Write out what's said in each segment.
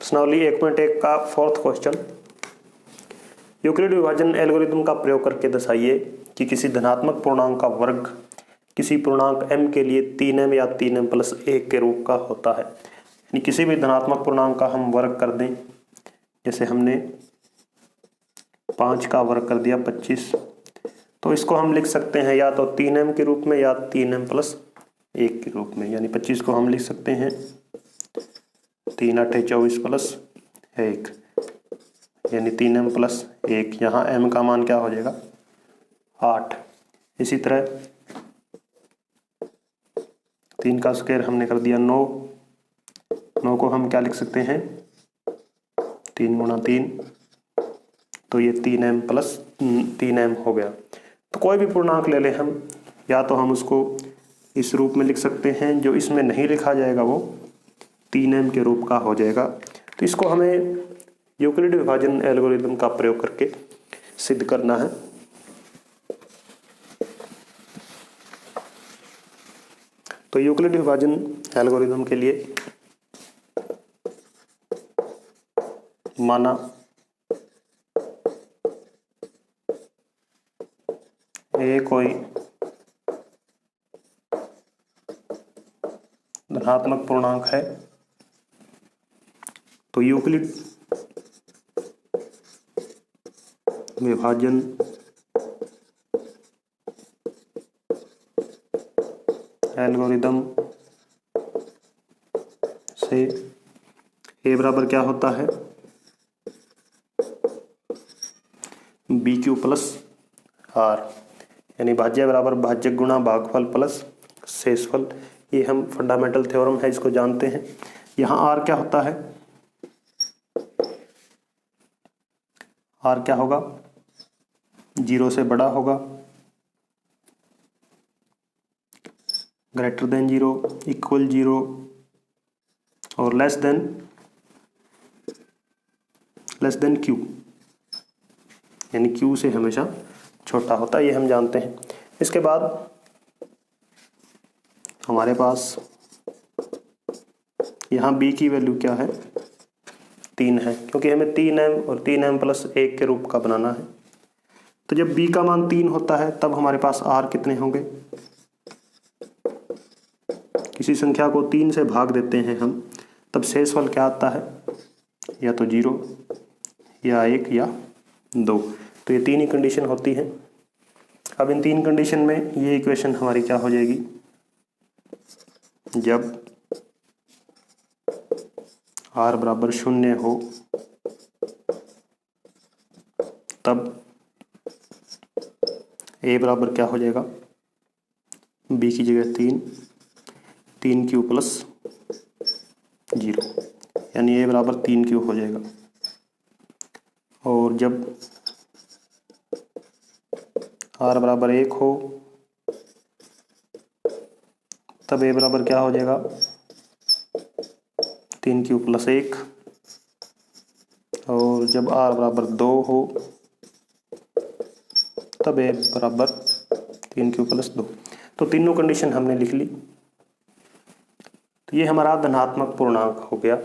प्रश्नावली 1.1 का fourth question, Euclid विभाजन एल्गोरिथम का प्रयोग करके दर्शाइए कि किसी धनात्मक पूर्णांक का वर्ग किसी पूर्णांक m के लिए 3m या 3m प्लस 1 के रूप का होता है। यानी किसी भी धनात्मक पूर्णांक का हम वर्ग कर दें, जैसे हमने 5 का वर्ग कर दिया 25, तो इसको हम लिख सकते हैं या तो 3m के रूप में या 3m प्लस 1 के रूप में। यानी 25 को हम लिख सकते हैं 3 8 24 प्लस 1, यानी 3m प्लस 1। यहाँ m का मान क्या हो जाएगा 8। इसी तरह 3 का स्क्वायर हमने कर दिया 9, 9 को हम क्या लिख सकते हैं 3 गुणा 3, तो ये 3m प्लस 3m हो गया। तो कोई भी पूर्णांक ले लें हम, या तो हम उसको इस रूप में लिख सकते हैं, जो इसमें नहीं लिखा जाएगा वो 3m के रूप का हो जाएगा। तो इसको हमें यूक्लिड विभाजन एल्गोरिथम का प्रयोग करके सिद्ध करना है। तो यूक्लिड विभाजन एल्गोरिथम के लिए माना ये कोई धनात्मक पूर्णांक है, तो यूक्लिड विभाजन एल्गोरिथम से a बराबर क्या होता है BQ प्लस R, यानी भाज्य बराबर भाज्यक गुणा भागफल प्लस शेषफल। ये हम फंडामेंटल थ्योरम है, इसको जानते हैं। यहाँ R क्या होता है, R क्या होगा 0 से बड़ा होगा, ग्रेटर देन 0, इक्वल 0 और लेस देन Q, यानी Q से हमेशा छोटा होता है, ये हम जानते हैं। इसके बाद हमारे पास यहाँ B की वैल्यू क्या है 3 है, क्योंकि हमें 3m और 3m प्लस 1 के रूप का बनाना है। तो जब B का मान 3 होता है तब हमारे पास R कितने होंगे, किसी संख्या को 3 से भाग देते हैं हम, तब शेषफल क्या आता है, या तो 0 या 1 या 2। तो ये 3 ही कंडीशन होती है। अब इन 3 कंडीशन में ये इक्वेशन हमारी क्या हो जाएगी, जब R बराबर 0 हो तब A बराबर क्या हो जाएगा, B की जगह 3Q प्लस 0, यानी A बराबर 3Q हो जाएगा। और जब R बराबर 1 हो तब A बराबर क्या हो जाएगा 3Q प्लस 1, और जब R बराबर 2 हो तब A बराबर 3Q प्लस 2। तो तीनों कंडीशन हमने लिख ली। तो ये हमारा धनात्मक पूर्णांक हो गया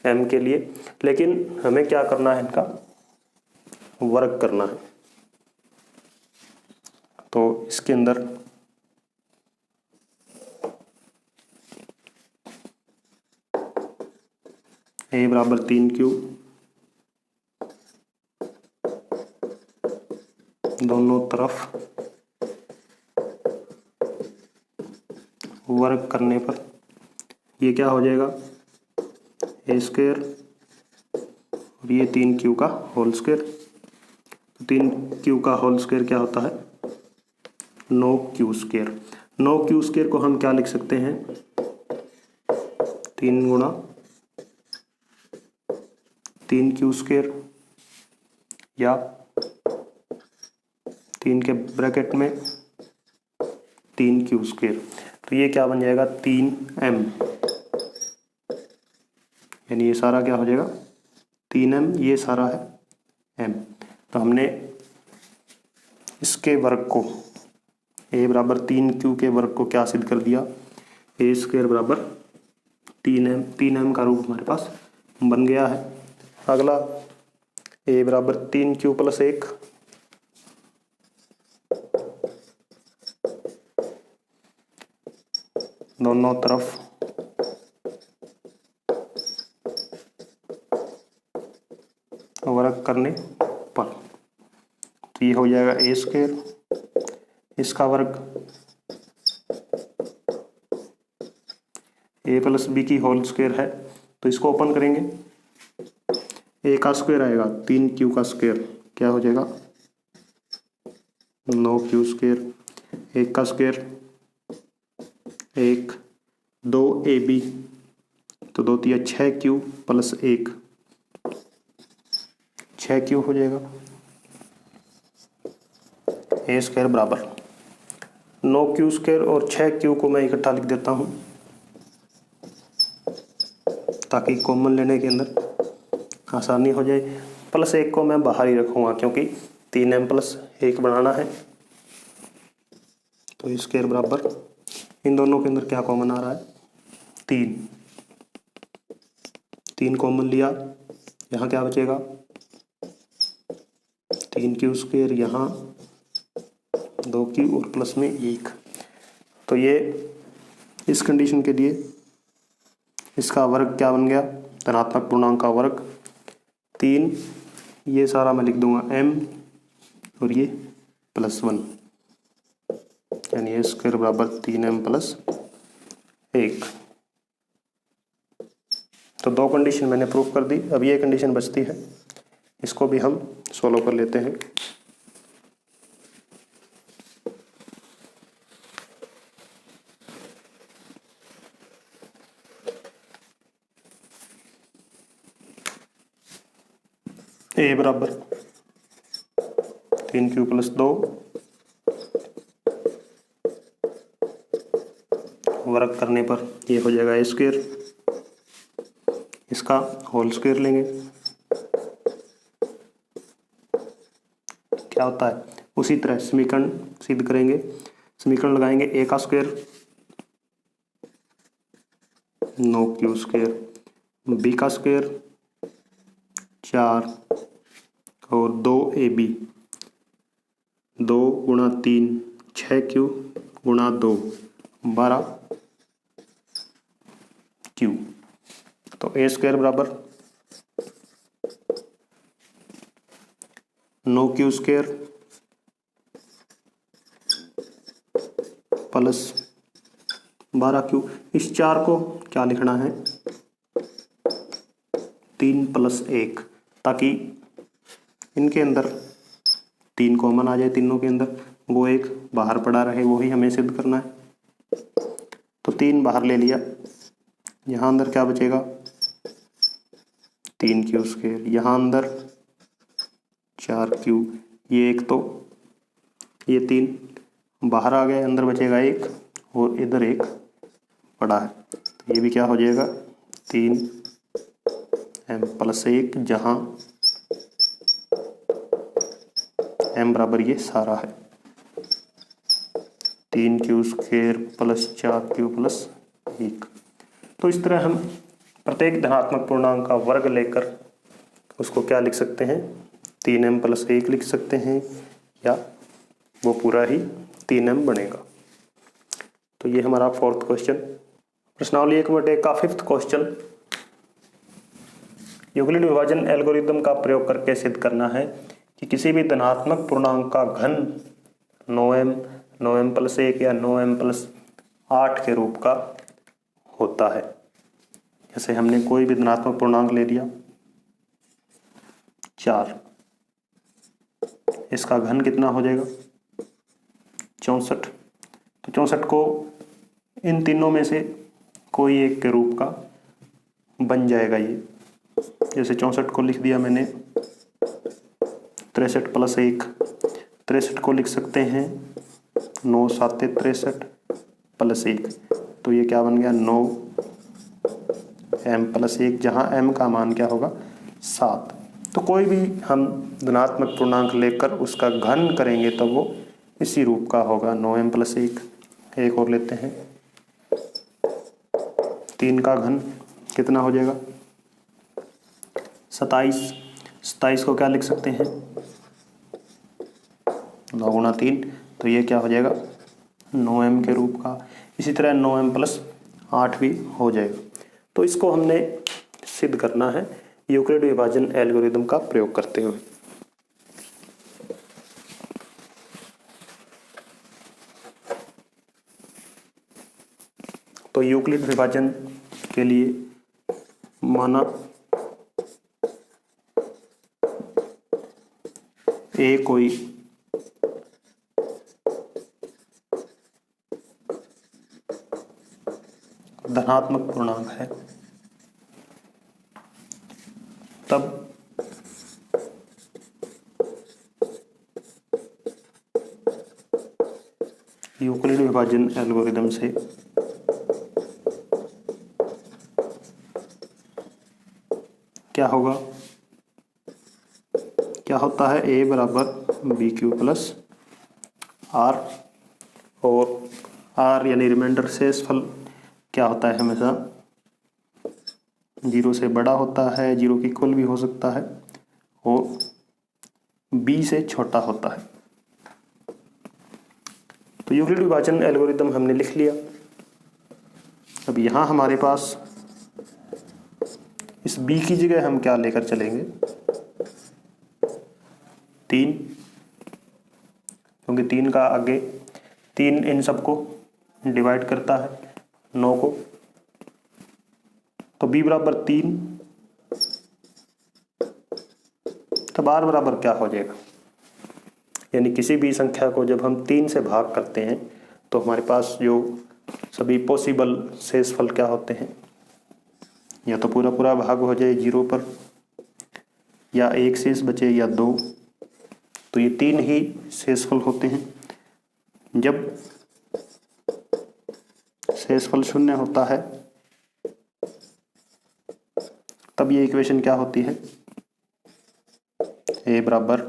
m के लिए, लेकिन हमें क्या करना है, इनका वर्ग करना है। तो इसके अंदर a बराबर 3Q, दोनों तरफ वर्ग करने पर ये क्या हो जाएगा a स्क्वायर और ये 3Q का होल स्क्वायर। तो 3Q का होल स्क्वायर क्या होता है 9Q स्क्वायर। 9Q स्क्वायर को हम क्या लिख सकते हैं 3 गुणा 3Q स्क्वायर, या 3 के ब्रैकेट में 3Q स्क्वायर। तो ये क्या बन जाएगा 3m, यानी ये सारा क्या हो जाएगा 3m, ये सारा है m। तो हमने इसके वर्ग को a बराबर 3Q के वर्ग को क्या सिद्ध कर दिया, a स्क्वायर बराबर 3m का रूप हमारे पास बन गया है। अगला a बराबर 3q प्लस 1, दोनों तरफ वर्ग करने पर, तो ये हो जाएगा a स्क्वायर, इसका वर्ग a प्लस बी की होल स्क्वायर है, तो इसको ओपन करेंगे, a का स्क्वायर आएगा 3q का स्क्वायर, क्या हो जाएगा 9q स्क्वायर, 1 का स्क्वायर 1, 2ab, तो 2 तिया 6q प्लस 1, 6q हो जाएगा। a स्क्वायर बराबर 9q स्क्वायर और 6q को मैं इकट्ठा लिख देता हूँ ताकि कॉमन लेने के अंदर आसानी हो जाए। प्लस 1 को मैं बाहर ही रखूँगा क्योंकि 3m प्लस 1 बनाना है। तो स्क्वायर बराबर इन दोनों के अंदर क्या कॉमन आ रहा है 3 कॉमन लिया, यहाँ क्या बचेगा 3q स्क्वायर, यहाँ 2q और प्लस में 1। तो ये इस कंडीशन के लिए इसका वर्ग क्या बन गया, धनात्मक पूर्णांक का वर्ग 3, ये सारा मैं लिख दूंगा m और ये +1, यानी a स्क्वायर बराबर 3m प्लस 1। तो 2 कंडीशन मैंने प्रूव कर दी। अब ये कंडीशन बचती है, इसको भी हम सोल्व कर लेते हैं। a बराबर 3q प्लस 2 वर्ग करने पर ये हो जाएगा a स्क्वायर, इसका होल स्क्वायर लेंगे, क्या होता है उसी तरह समीकरण सिद्ध करेंगे। समीकरण लगाएंगे, a का स्क्वायर 9q स्क्वायर, b का स्क्वायर 4 और 2ab, 2 गुणा 3 6q गुणा 2 12q। तो a स्क्वायर बराबर 9q स्क्वायर प्लस 12q। इस 4 को क्या लिखना है 3 प्लस 1, ताकि इनके अंदर 3 कॉमन आ जाए, तीनों के अंदर वो एक बाहर पड़ा रहे, वो ही हमें सिद्ध करना है। तो 3 बाहर ले लिया, यहाँ अंदर क्या बचेगा 3q स्क्वायर, यहाँ अंदर 4q, ये एक, तो ये 3 बाहर आ गए, अंदर बचेगा 1 और इधर 1 पड़ा है, तो ये भी क्या हो जाएगा 3m प्लस 1, जहाँ m बराबर ये सारा है 3q square plus 4q plus 1। तो इस तरह हम प्रत्येक धनात्मक पूर्णांक का वर्ग लेकर उसको क्या लिख सकते हैं 3m प्लस 1 लिख सकते हैं, या वो पूरा ही 3m बनेगा। तो ये हमारा 4th क्वेश्चन। प्रश्नावली 1/1 का 5th क्वेश्चन, यूक्लिड विभाजन एल्गोरिदम का प्रयोग करके सिद्ध करना है कि किसी भी धनात्मक पूर्णांक का घन 9m, 9m प्लस 1 या 9m प्लस 8 के रूप का होता है। जैसे हमने कोई भी धनात्मक पूर्णांक ले लिया 4, इसका घन कितना हो जाएगा 64। तो 64 को इन तीनों में से कोई एक के रूप का बन जाएगा ये। जैसे 64 को लिख दिया मैंने 63 प्लस 1, 63 को लिख सकते हैं 9 7 63 प्लस 1, तो ये क्या बन गया 9m प्लस 1, जहाँ m का मान क्या होगा 7। तो कोई भी हम धनात्मक पूर्णांक लेकर उसका घन करेंगे तब वो इसी रूप का होगा 9m प्लस 1। एक और लेते हैं, 3 का घन कितना हो जाएगा 27, 27 को क्या लिख सकते हैं, 9 गुणा 3, तो ये क्या हो जाएगा 9m के रूप का। इसी तरह 9m प्लस 8 भी हो जाएगा। तो इसको हमने सिद्ध करना है यूक्लिड विभाजन एल्गोरिदम का प्रयोग करते हुए। तो यूक्लिड विभाजन के लिए माना ए कोई धनात्मक पूर्णांक है, तब यूक्लिड विभाजन एल्गोरिदम से क्या होगा, क्या होता है, ए बराबर बी क्यू प्लस आर, और आर यानी रिमाइंडर शेषफल क्या होता है, हमेशा 0 से बड़ा होता है, 0 की इक्वल भी हो सकता है, और b से छोटा होता है। तो यूक्लिड विभाजन एल्गोरिदम हमने लिख लिया। अब यहाँ हमारे पास इस b की जगह हम क्या लेकर चलेंगे, 3, क्योंकि 3 का आगे 3 इन सबको डिवाइड करता है 9 को, तो b बराबर 3, तब r बराबर क्या हो जाएगा, यानी किसी भी संख्या को जब हम 3 से भाग करते हैं तो हमारे पास जो सभी पॉसिबल शेषफल क्या होते हैं, या तो पूरा पूरा भाग हो जाए 0 पर, या एक शेष बचे, या 2, तो ये 3 ही शेषफल होते हैं। जब शेषफल 0 होता है तब ये इक्वेशन क्या होती है, ए बराबर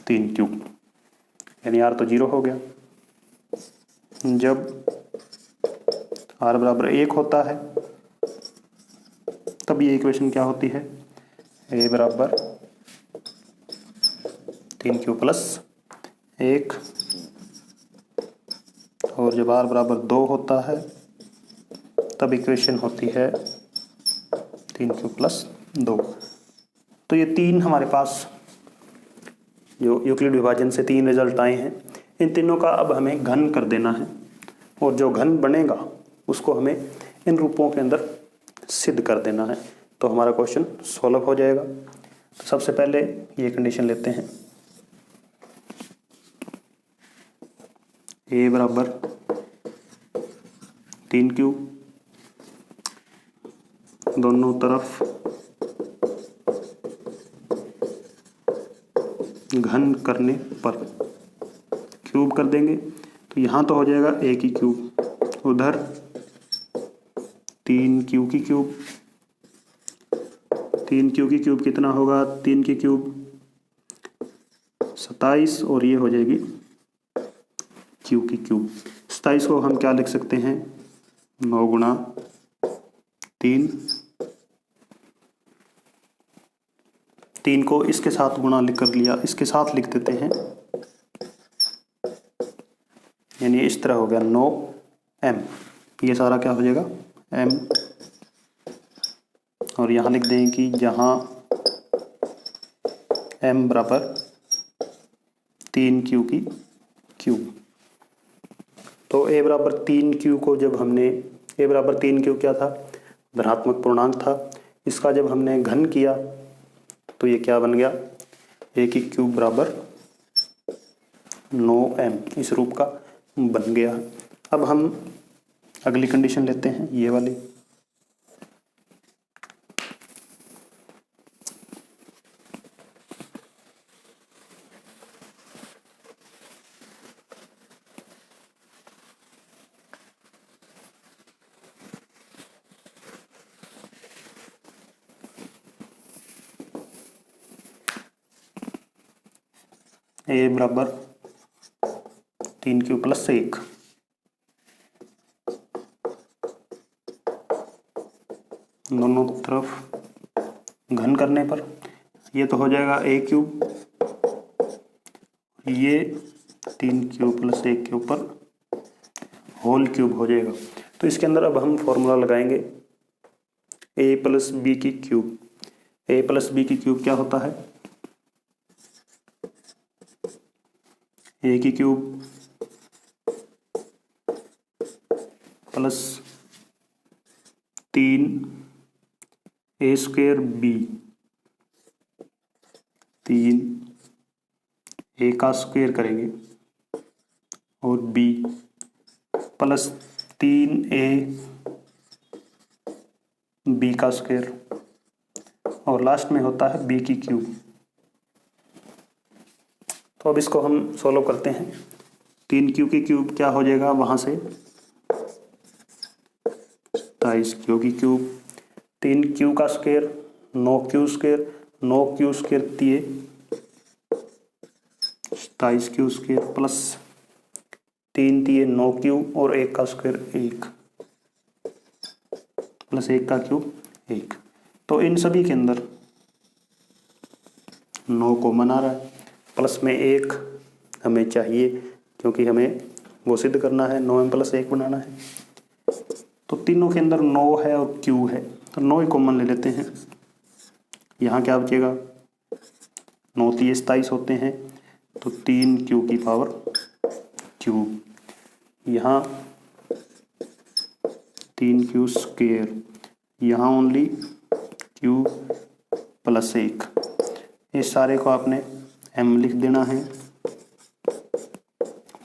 3q, यानी r तो 0 हो गया। जब r बराबर 1 होता है तब ये इक्वेशन क्या होती है, ए बराबर 3q प्लस 1, और जब r बराबर 2 होता है तब इक्वेशन होती है 3q प्लस 2। तो ये 3 हमारे पास जो यूक्लिड विभाजन से 3 रिजल्ट आए हैं, इन तीनों का अब हमें घन कर देना है, और जो घन बनेगा उसको हमें इन रूपों के अंदर सिद्ध कर देना है, तो हमारा क्वेश्चन सॉल्व हो जाएगा। तो सबसे पहले ये कंडीशन लेते हैं, ए बराबर 3q, दोनों तरफ घन करने पर क्यूब कर देंगे, तो यहाँ तो हो जाएगा a की क्यूब, उधर 3q की क्यूब, 3q की क्यूब कितना होगा, 3 की क्यूब 27, और ये हो जाएगी q की क्यूब। 27 को हम क्या लिख सकते हैं, 9 गुणा 3, 3 को इसके साथ गुणा लिख कर लिया, इसके साथ लिख देते हैं, यानी इस तरह हो गया 9m, ये सारा क्या हो जाएगा m, और यहाँ लिख दें कि जहाँ m बराबर 3q की क्यूब। तो a बराबर 3q को जब हमने, a बराबर 3q क्या था, धनात्मक पूर्णांक था, इसका जब हमने घन किया तो ये क्या बन गया, a की क्यूब बराबर 9m, इस रूप का बन गया। अब हम अगली कंडीशन लेते हैं, ये वाली, ए बराबर 3q प्लस 1, दोनों तरफ घन करने पर ये तो हो जाएगा a क्यूब, ये 3 क्यूब प्लस 1 के ऊपर होल क्यूब हो जाएगा। तो इसके अंदर अब हम फॉर्मूला लगाएंगे a प्लस बी की क्यूब। a प्लस बी की क्यूब क्या होता है? a की cube plus 3 a square b, 3 a का स्क्वायर करेंगे और b प्लस 3a b का स्क्वायर और लास्ट में होता है b की क्यूब। तो अब इसको हम सॉल्व करते हैं। 3q की क्यूब क्या हो जाएगा वहाँ से? 27q की क्यूब, 3q का square 9q square, 9q square दिए 27q स्क्वायर प्लस 3 दिए 9q और 1 का स्क्वायर 1 प्लस 1 का क्यूब 1। तो इन सभी के अंदर 9 कॉमन आ रहा है, प्लस में 1 हमें चाहिए क्योंकि हमें वो सिद्ध करना है, 9m प्लस 1 बनाना है। तो तीनों के अंदर 9 है और q है, तो 9 ही कॉमन ले लेते हैं। यहाँ क्या बचेगा? 9 3 27 होते हैं, तो 3q की पावर क्यूब, यहाँ 3q स्क्वायर, यहाँ ओनली q प्लस 1। इस सारे को आपने m लिख देना है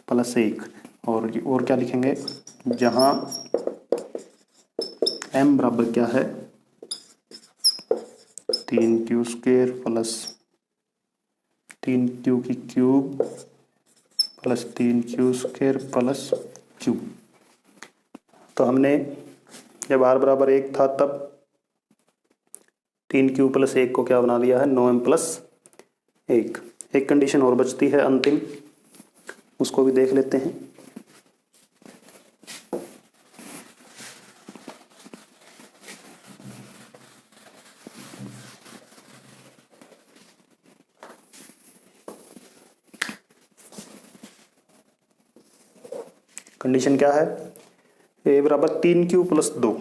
प्लस 1 और क्या लिखेंगे? जहाँ m बराबर क्या है? 3q स्क्वायर प्लस 3q की cube plus 3q square plus q। तो हमने जब r बराबर 1 था तब 3q प्लस 1 को क्या बना दिया है? 9m plus 1। एक कंडीशन और बचती है अंतिम, उसको भी देख लेते हैं। कंडीशन क्या है? a बराबर 3q प्लस 2,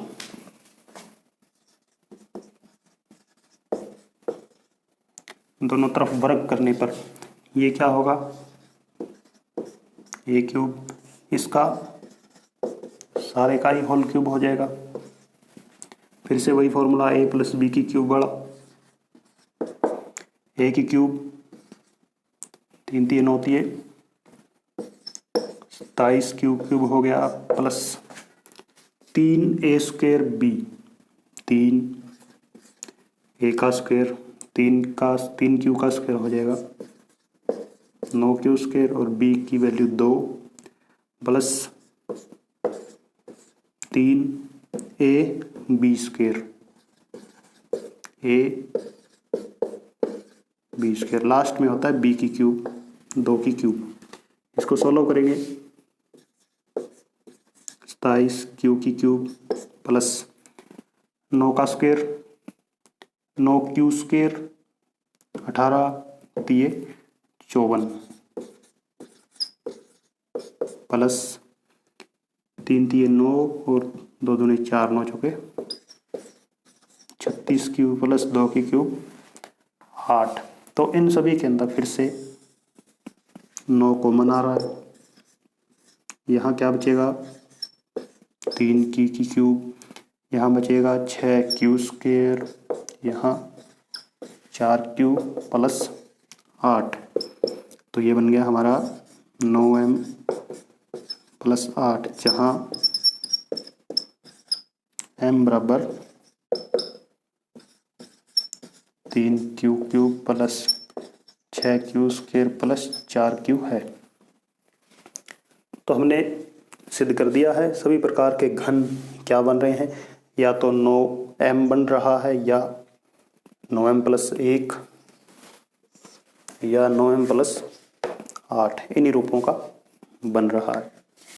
दोनों तरफ वर्ग करने पर ये क्या होगा? a क्यूब, इसका सारे का ही होल क्यूब हो जाएगा। फिर से वही फॉर्मूला a प्लस बी की क्यूब बड़ा, a की क्यूब 3 3 होती है 27 क्यूब हो गया plus 3a square b, 3 a का स्क्वायर, 3q का स्क्वायर हो जाएगा 9q स्क्वायर और b की value 2 plus 3a b square, a b square, last में होता है b की क्यूब, 2 की क्यूब। इसको सॉल्व करेंगे, 27q की क्यूब प्लस 9 का स्क्वायर, 9q स्क्वायर 18 दिए 54 प्लस 3 दिए 9 और 2 दूनी 4, 9 चौके 36 क्यूब प्लस 2 की क्यूब 8। तो इन सभी के अंदर फिर से 9 कॉमन आ रहा है। यहाँ क्या बचेगा? 3 की क्यूब, यहाँ बचेगा 6q स्क्वायर, यहाँ 4q प्लस 8। तो ये बन गया हमारा 9m प्लस 8, जहाँ m बराबर 3q cube plus 6q square plus 4q है। तो हमने सिद्ध कर दिया है सभी प्रकार के घन क्या बन रहे हैं, या तो 9m बन रहा है या 9m प्लस 1 या 9m प्लस 8, इन्हीं रूपों का बन रहा है।